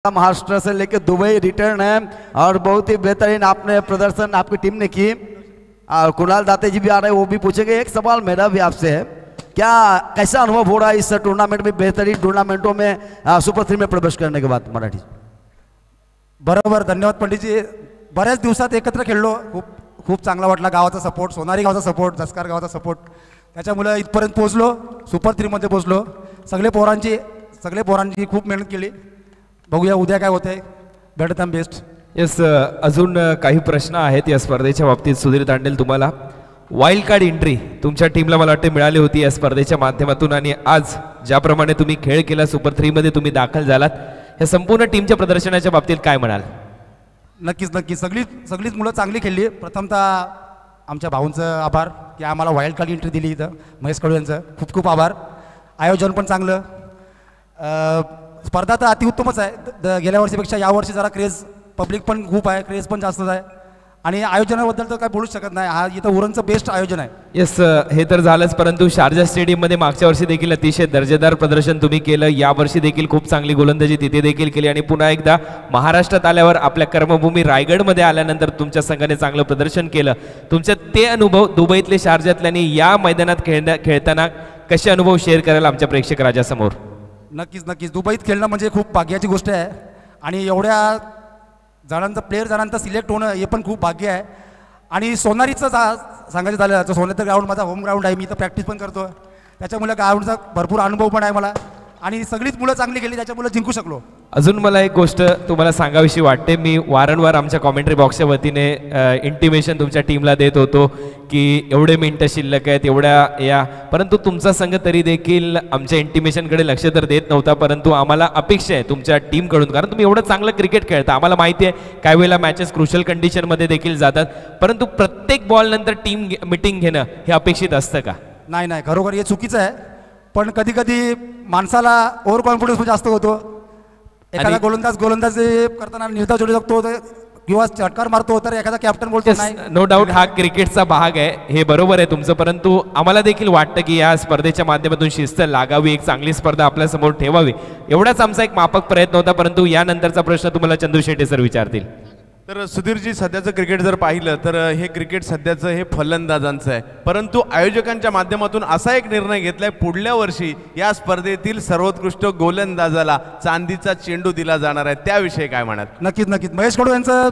महाराष्ट्र से लेकर Dubai return है और बहुत ही बेहतरीन आपने प्रदर्शन आपकी टीम ने की। और कुणाल दाते जी भी आ रहे हैं, वो भी पूछेंगे। एक सवाल मेरा भी आपसे है, क्या कैसा अनुभव हो रहा है इस टूर्नामेंट में, बेहतरीन टूर्नामेंटों में सुपर 3 में प्रवेश करने के बाद? मराठी बरोबर, धन्यवाद पंडितजी। बऱ्याच दिवसात एकत्र खेळलो, खूप चांगला वाटला। गावाचा सपोर्ट, सोनारी गावाचा सपोर्ट, जसकार गावाचा सपोर्ट, त्याच्यामुळे इथपर्यंत पोहोचलो, सुपर 3 मध्ये पोहोचलो। सगळे पोरांची खूप मेहनत केली। बघूया उद्या काय होतंय, बेटर बेस्ट। येस, अजून काही प्रश्न आहेत या स्पर्धेच्या बाबतीत। सुधीर तांडेल, तुम्हाला वाईल्ड कार्ड एंट्री तुमच्या टीमला मला वाटते मिळाली होती या स्पर्धेच्या माध्यमातून, आणि आज ज्याप्रमाणे तुम्ही खेळ केला, सुपर 3 मध्ये तुम्ही दाखल झालात, या संपूर्ण टीमच्या प्रदर्शनाच्या बाबतीत काय म्हणाल? नक्कीच सगळीच मुलं चांगली खेळली। प्रथमतः आमच्या भाऊंचं आभार की आम्हाला वाईल्ड कार्ड एंट्री दिली इथं, महेश कडू यांचं खूप खूप आभार। आयोजन पण चांगलं, स्पर्धा तर अतिउत्तमच आहे। गेल्या वर्षीपेक्षा यावर्षी जरा क्रेज, पब्लिक पण खूप आहे, क्रेज पण जास्त आहे, आणि आयोजनाबद्दल तर काय बोलूच शकत नाही। हा इथं उरणचं बेस्ट आयोजन आहे। येस, हे तर झालंच, परंतु शारजा स्टेडियममध्ये मागच्या वर्षी देखील अतिशय दर्जेदार प्रदर्शन तुम्ही केलं, यावर्षी देखील खूप चांगली गोलंदाजी तिथे देखील केली, आणि पुन्हा एकदा महाराष्ट्रात आल्यावर आपल्या कर्मभूमी रायगडमध्ये आल्यानंतर तुमच्या संघाने चांगलं प्रदर्शन केलं। तुमचे ते अनुभव दुबईतले, शारजातल्यानी या मैदानात खेळताना कसे अनुभव शेअर करायला आमच्या प्रेक्षक राजासमोर? नक्कीच दुबईत खेळणं म्हणजे खूप भाग्याची गोष्ट आहे, आणि एवढ्या जणांचं सिलेक्ट होणं हे पण खूप भाग्य आहे। आणि सोनारीचं सांगायचं झालं तर सोनारी ग्राउंड माझा होम ग्राउंड आहे, मी इथं प्रॅक्टिस पण करतो, त्याच्यामुळे ग्राउंडचा भरपूर अनुभव पण आहे मला, आणि सगळीच मुलं चांगली गेली, त्याच्यामुळे जिंकू शकलो। अजून मला एक गोष्ट तुम्हाला सांगावीशी वाटते, मी वारंवार आमच्या कॉमेंट्री बॉक्सच्या वतीने इंटिमेशन तुमच्या टीमला देत होतो की एवढे मिनिटं शिल्लक आहेत, एवढ्या परंतु तुमचा संघ तरी देखील आमच्या इंटिमेशनकडे लक्ष तर देत नव्हता, परंतु आम्हाला अपेक्षा आहे तुमच्या टीमकडून, कारण तुम्ही एवढं चांगलं क्रिकेट खेळता। आम्हाला माहिती आहे काही वेळेला मॅचेस क्रुशल कंडिशनमध्ये देखील जातात, परंतु प्रत्येक बॉल नंतर टीम मीटिंग घेणं हे अपेक्षित असतं का? नाही, खरोखर हे चुकीचं आहे, पण कधी कधी माणसाला ओव्हर कॉन्फिडन्स पण जास्त होतो। एखादा गोलंदाज करताना निर्धार जोडू शकतो किंवा चटकार मारतो, तर एखादा कॅप्टन बोलतो नाही। नो डाऊट हा क्रिकेटचा भाग आहे, हे बरोबर आहे तुमचं, परंतु आम्हाला देखील वाटतं की या स्पर्धेच्या माध्यमातून शिस्त लागावी, एक चांगली स्पर्धा आपल्यासमोर ठेवावी, एवढाच आमचा एक माफक प्रयत्न होता। परंतु यानंतरचा प्रश्न तुम्हाला चंदू शेट्टे सर विचारतील। तर सुधीरजी, सध्याचं क्रिकेट जर पाहिलं तर हे क्रिकेट सध्याचं हे फलंदाजांचं आहे, परंतु आयोजकांच्या माध्यमातून असा एक निर्णय घेतलाय, पुढल्या वर्षी या स्पर्धेतील सर्वोत्कृष्ट गोलंदाजाला चांदीचा चेंडू दिला जाणार आहे, त्याविषयी काय म्हणाल? नक्कीच महेश कडू यांचं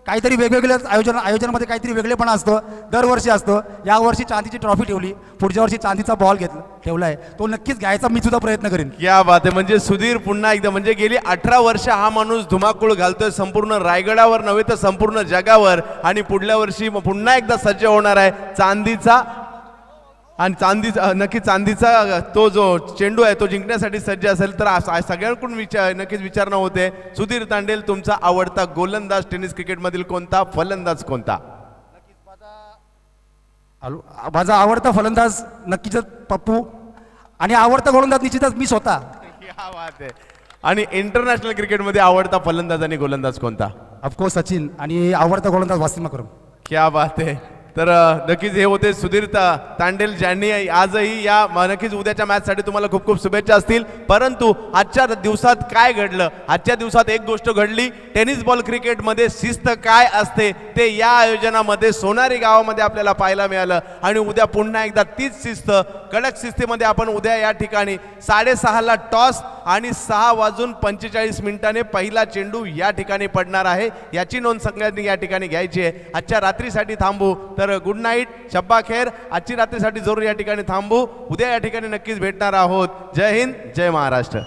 काहीतरी वेगवेगळे आयोजनामध्ये काहीतरी वेगळेपणा असतो, दरवर्षी असतो। या वर्षी चांदीची ट्रॉफी ठेवली, पुढच्या वर्षी चांदीचा बॉल ठेवलाय, तो नक्कीच घ्यायचा मी सुद्धा प्रयत्न करेन। क्या बात आहे, म्हणजे सुधीर पुन्हा एकदा, म्हणजे गेली 18 वर्ष हा माणूस धुमाकूळ घालतोय संपूर्ण रायगडावर नव्हे तर संपूर्ण जगावर, आणि पुढल्या वर्षी पुन्हा एकदा सज्ज होणार आहे चांदीचा, आणि नक्की चांदीचा तो जो चेंडू आहे तो जिंकण्यासाठी सज्ज असेल। तर सगळ्यांकडून नक्कीच विचारणा होते, सुधीर तांडेल तुमचा आवडता गोलंदाज टेनिस क्रिकेटमधील कोणता, फलंदाज कोणता? माझा आवडता फलंदाज नक्कीच पप्पू, आणि आवडता गोलंदाज निश्चितच मी स्वतः। क्या बात आहे। आणि इंटरनॅशनल क्रिकेटमध्ये आवडता फलंदाज आणि गोलंदाज कोणता? ऑफकोर्स सचिन, आणि आवडता गोलंदाज वासिम अक्रम। क्या बात आहे। तर नक्कीच हे होते सुधीर तांडेल, ज्यांनी आजही या नक्कीच उद्याच्या मॅचसाठी तुम्हाला खूप खूप शुभेच्छा असतील। परंतु आजच्या दिवसात काय घडलं, आजच्या दिवसात एक गोष्ट घडली, टेनिस बॉल क्रिकेटमध्ये शिस्त काय असते ते या आयोजनामध्ये सोनारी गावामध्ये आपल्याला पाहायला मिळालं, आणि उद्या पुन्हा एकदा तीच शिस्त, कडक शिस्तीमध्ये आपण उद्या या ठिकाणी 6:30ला टॉस आणि 6:45 पहिला चेंडू या ठिकाणी पडणार आहे, याची नोंद सगळ्यांनी या ठिकाणी घ्यायची आहे। आजच्या रात्रीसाठी थांबू, तर गुड नाईट, शब्बा खेर, आजची रात्रीसाठी जरूर या ठिकाणी थांबू, उद्या या ठिकाणी नक्कीच भेटणार आहोत। जय हिंद, जय महाराष्ट्र।